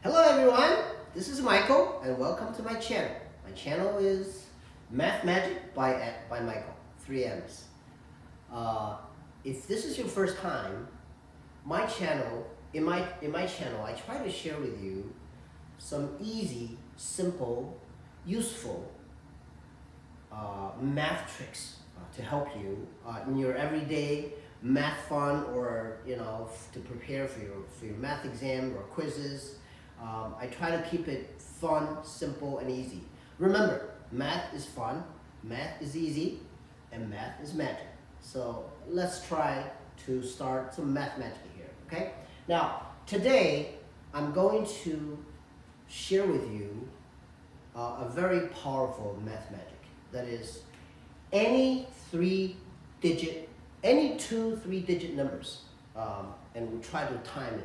Hello everyone, this is Michael and welcome to my channel. My channel is Math Magic by Michael, 3 M's. If this is your first time, my channel, in my channel, I try to share with you some easy, simple, useful math tricks to help you in your everyday math fun, or to prepare for your math exam or quizzes. I try to keep it fun, simple, and easy. Remember, math is fun, math is easy, and math is magic. So let's try to start some math magic here, okay? Now, today, I'm going to share with you a very powerful math magic. That is, any two 3-digit numbers, and we'll try to time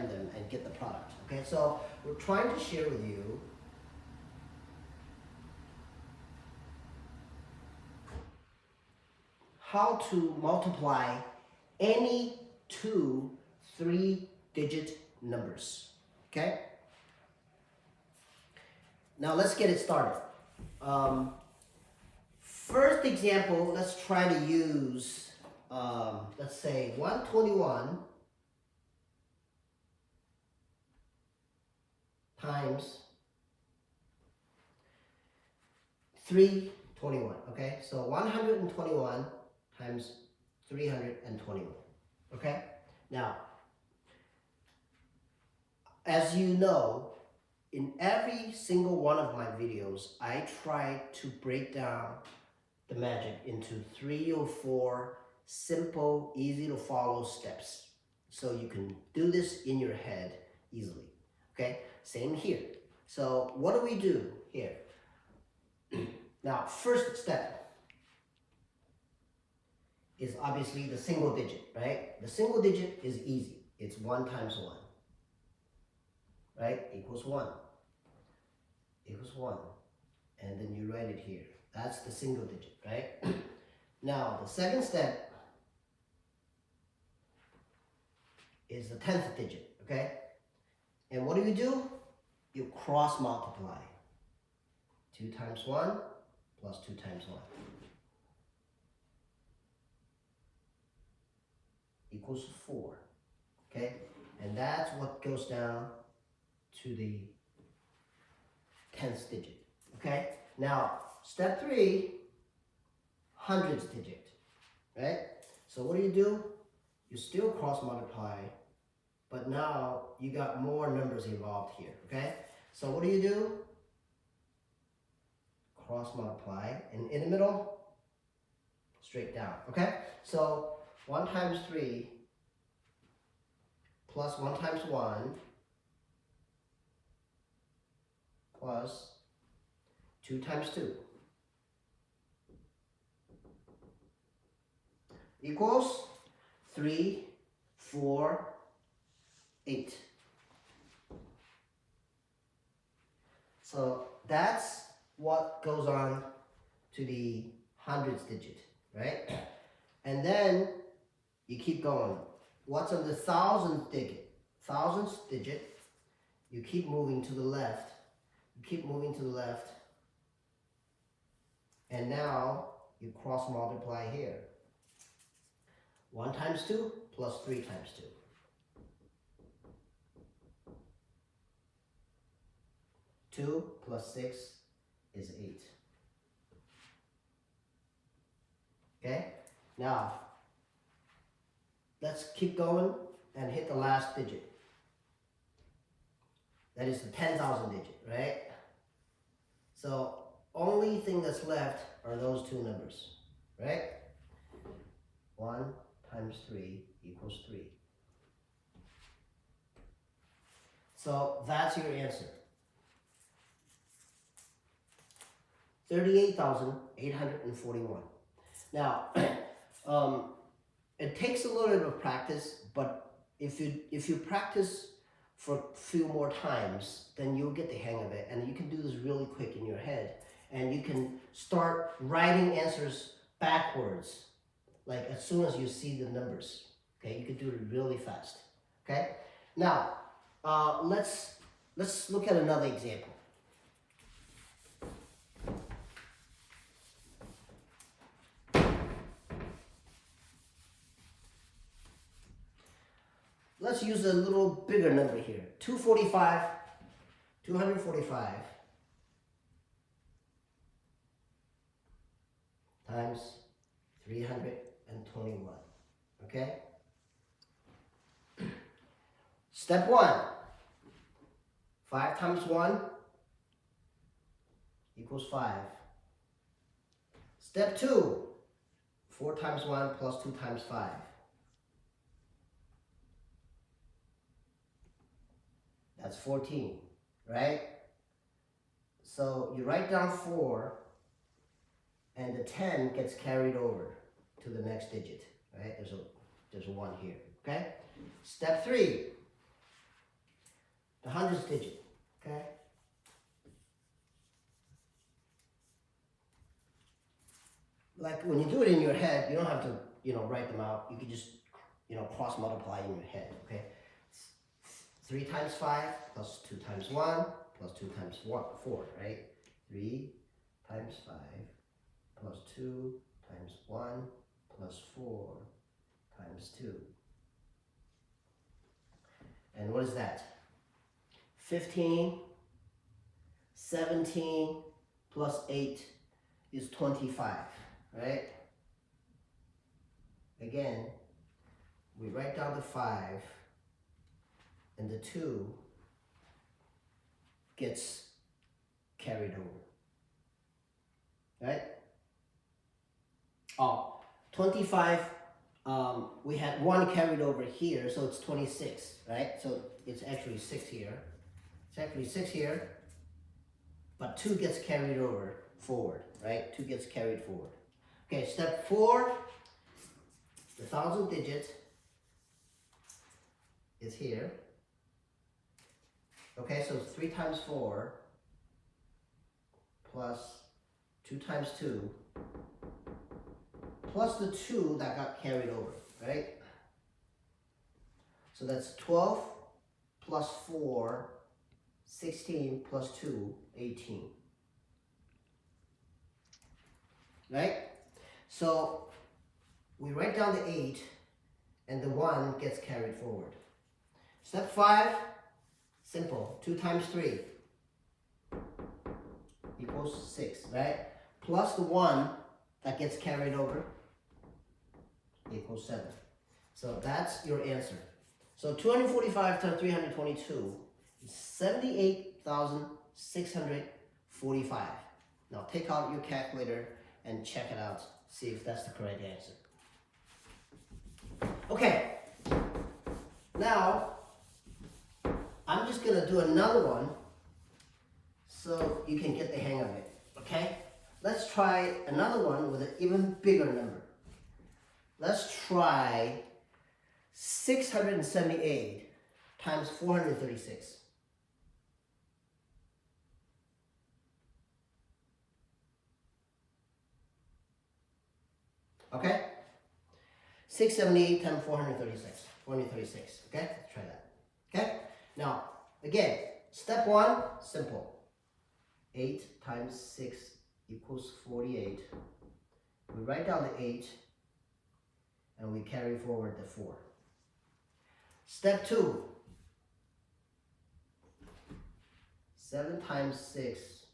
them and get the product. Okay, so we're trying to share with you how to multiply any two 3-digit numbers. Okay, now let's get it started. First example, let's try to use, let's say 121 times 321, okay? So 121 times 321, okay? Now, as you know, in every single one of my videos, I try to break down the magic into 3 or 4 simple, easy to follow steps, so you can do this in your head easily. Okay, same here. So what do we do here? Now, first step is obviously the single digit, right? The single digit is easy. It's 1 times 1, right? Equals 1. Equals 1. And then you write it here. That's the single digit, right? Now, the second step is the 10th digit, okay? And what do? You cross multiply. 2 times 1 plus 2 times 1 equals 4, okay? And that's what goes down to the 10th digit, okay? Now, step 3, hundredths digit, right? So what do? You still cross multiply, but now you got more numbers involved here, okay? So what do? Cross multiply, and in the middle, straight down, okay? So 1 times 3 plus 1 times 1 plus 2 times 2 equals 3, 4, 8. So that's what goes on to the hundredths digit, right? And then you keep going. What's on the thousandth digit? Thousandth digit, you keep moving to the left. You keep moving to the left. And now you cross multiply here. 1 times 2 plus 3 times 2. 2 plus 6 is 8. Okay? Now, let's keep going and hit the last digit. That is the 10,000 digit, right? So, only thing that's left are those two numbers, right? 1 times 3 equals 3. So, that's your answer. 38,841. Now, it takes a little bit of practice, but if you practice for a few more times, then you'll get the hang of it, and you can do this really quick in your head, and you can start writing answers backwards, like as soon as you see the numbers. Okay, you can do it really fast. Okay, now let's Let's look at another example. Let's use a little bigger number here. 245 times 321. Okay? Step 1. 5 times 1 equals 5. Step 2. 4 times 1 plus 2 times 5. That's 14, right? So you write down 4, and the 10 gets carried over to the next digit, right? There's a 1 here, okay? Step 3, the hundredths digit, okay? Like when you do it in your head, you don't have to, write them out. You can just, cross multiply in your head, okay? 3 times 5 plus 2 times 1 plus 2 times 4, right? 3 times 5 plus 2 times 1 plus 4 times 2. And what is that? 15, 17 plus 8 is 25, right? Again, we write down the 5, and the 2 gets carried over, right? Oh, 25, we had 1 carried over here, so it's 26, right? So it's actually 6 here. It's actually 6 here, but 2 gets carried over forward, right? 2 gets carried forward. Okay, step 4, the 1000 digit is here. Okay, so 3 times 4 plus 2 times 2 plus the 2 that got carried over, right? So that's 12 plus 4, 16 plus 2, 18. Right? So we write down the 8 and the 1 gets carried forward. Step 5, simple. 2 times 3 equals 6, right? Plus the 1 that gets carried over equals 7. So that's your answer. So 245 times 322 is 78,645. Now take out your calculator and check it out. See if that's the correct answer. Okay. Now, I'm just going to do another one so you can get the hang of it. Okay? Let's try another one with an even bigger number. Let's try 678 times 436. Okay? 678 times 436. Okay? Let's try that. Okay? Now, again, step 1, simple. 8 times 6 equals 48. We write down the 8 and we carry forward the 4. Step 2. 7 times 6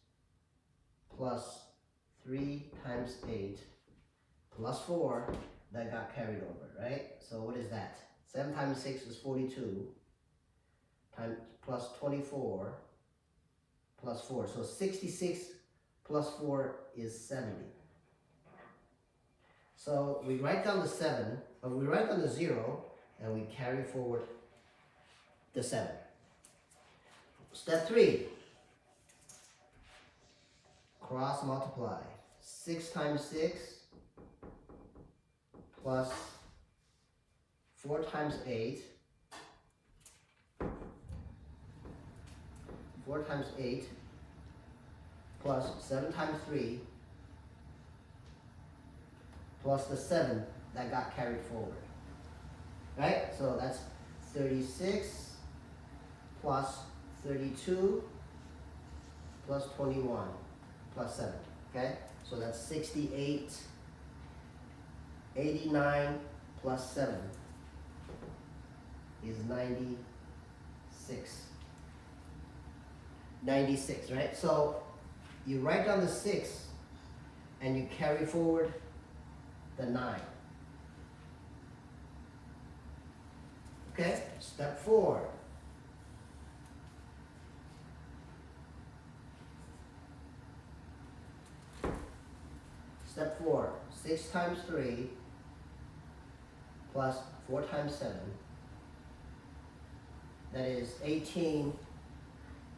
plus 3 times 8 plus 4 that got carried over, right? So what is that? 7 times 6 is 42 times plus 24 plus 4. So 66 plus 4 is 70. So we write down the 7, or we write down the 0, and we carry forward the 7. Step 3. Cross multiply. 6 times 6 plus 4 times 8. 4 times 8 plus 7 times 3 plus the 7 that got carried forward. Right? So that's 36 plus 32 plus 21 plus 7, okay? So that's 68. 89 plus 7 is 96. 96, right? So you write down the 6 and you carry forward the 9. Okay, step 4. Step 4, 6 times 3 plus 4 times 7. That is 18.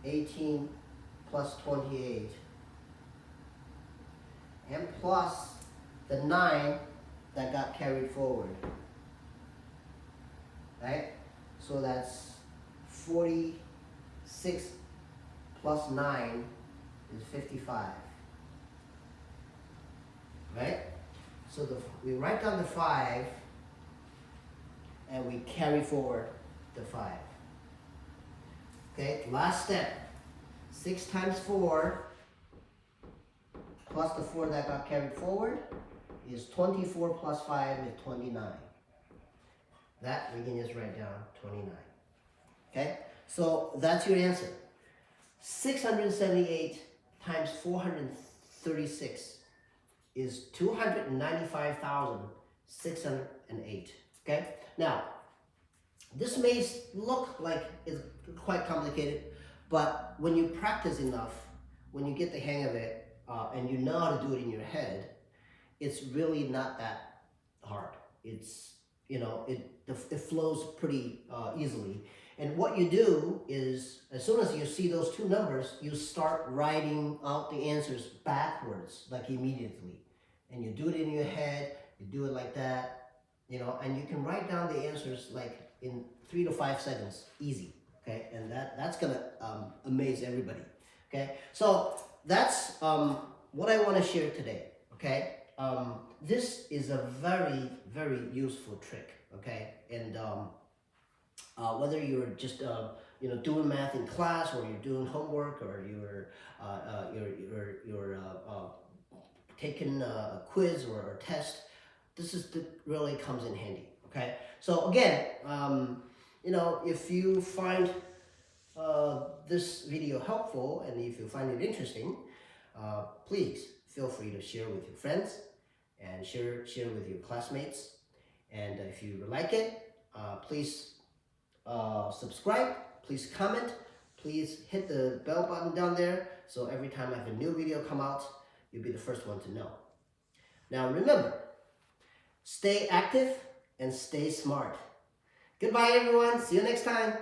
18 plus 28. And plus the 9 that got carried forward. Right? So that's 46 plus 9 is 55. Right? So we write down the 5 and we carry forward the 5. Okay, last step. 6 times 4 plus the 4 that got carried forward is 24 plus 5 is 29. That we can just write down 29. Okay, so that's your answer. 678 times 436 is 295,608. Okay, now this may look like it's quite complicated, but when you practice enough, when you get the hang of it, and you know how to do it in your head, it's really not that hard. It's, you know, it flows pretty easily. And what you do is, as soon as you see those two numbers, you start writing out the answers backwards, like immediately. And you do it in your head, you do it like that, you know, and you can write down the answers like in 3 to 5 seconds, easy, okay? And that's gonna amaze everybody, okay? So that's what I wanna share today, okay? This is a very, very useful trick, okay? And whether you're just you know, doing math in class, or you're doing homework, or you're taking a quiz or a test, really comes in handy. Okay, so again, you know, if you find this video helpful and if you find it interesting, please feel free to share with your friends and share with your classmates. And if you like it, please subscribe, please comment, please hit the bell button down there, so every time I have a new video come out, you'll be the first one to know. Now remember, stay active and stay smart. Goodbye everyone, see you next time.